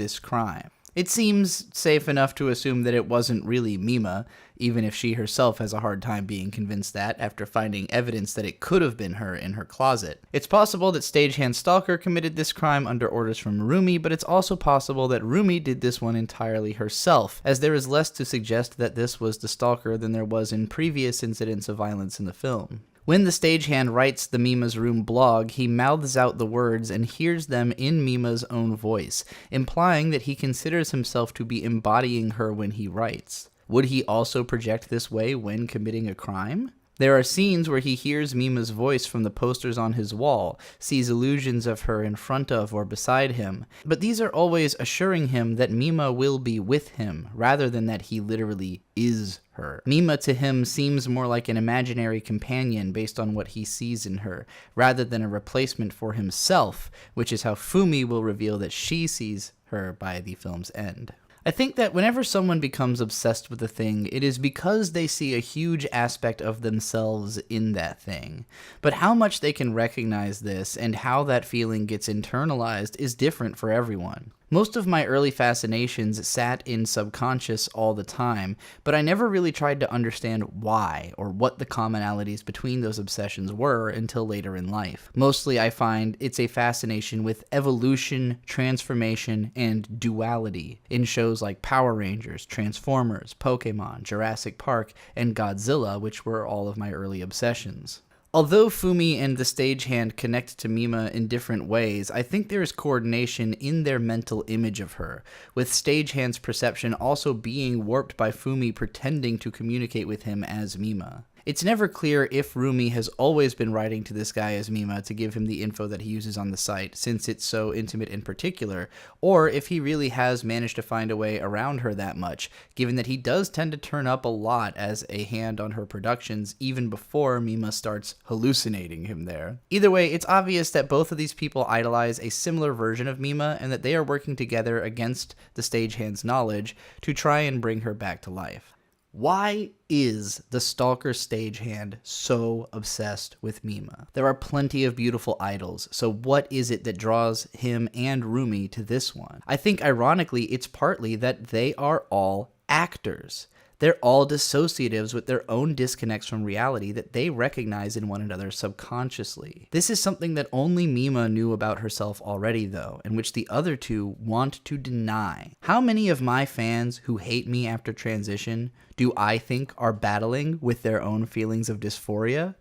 this crime. It seems safe enough to assume that it wasn't really Mima, even if she herself has a hard time being convinced that after finding evidence that it could have been her in her closet. It's possible that stagehand Stalker committed this crime under orders from Rumi, but it's also possible that Rumi did this one entirely herself, as there is less to suggest that this was the Stalker than there was in previous incidents of violence in the film. When the stagehand writes the Mima's Room blog, he mouths out the words and hears them in Mima's own voice, implying that he considers himself to be embodying her when he writes. Would he also project this way when committing a crime? There are scenes where he hears Mima's voice from the posters on his wall, sees illusions of her in front of or beside him, but these are always assuring him that Mima will be with him, rather than that he literally is her. Mima to him seems more like an imaginary companion based on what he sees in her, rather than a replacement for himself, which is how Fumi will reveal that she sees her by the film's end. I think that whenever someone becomes obsessed with a thing, it is because they see a huge aspect of themselves in that thing. But how much they can recognize this and how that feeling gets internalized is different for everyone. Most of my early fascinations sat in subconscious all the time, but I never really tried to understand why or what the commonalities between those obsessions were until later in life. Mostly I find it's a fascination with evolution, transformation, and duality in shows like Power Rangers, Transformers, Pokemon, Jurassic Park, and Godzilla, which were all of my early obsessions. Although Fumi and the stagehand connect to Mima in different ways, I think there is coordination in their mental image of her, with stagehand's perception also being warped by Fumi pretending to communicate with him as Mima. It's never clear if Rumi has always been writing to this guy as Mima to give him the info that he uses on the site, since it's so intimate and particular, or if he really has managed to find a way around her that much, given that he does tend to turn up a lot as a hand on her productions even before Mima starts hallucinating him there. Either way, it's obvious that both of these people idolize a similar version of Mima and that they are working together against the stagehand's knowledge to try and bring her back to life. Why is the Stalker stagehand so obsessed with Mima? There are plenty of beautiful idols, so what is it that draws him and Rumi to this one? I think ironically it's partly that they are all actors. They're all dissociatives with their own disconnects from reality that they recognize in one another subconsciously. This is something that only Mima knew about herself already, though, and which the other two want to deny. How many of my fans who hate me after transition do I think are battling with their own feelings of dysphoria,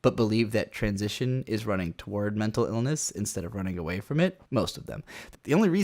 but believe that transition is running toward mental illness instead of running away from it? Most of them. The only reason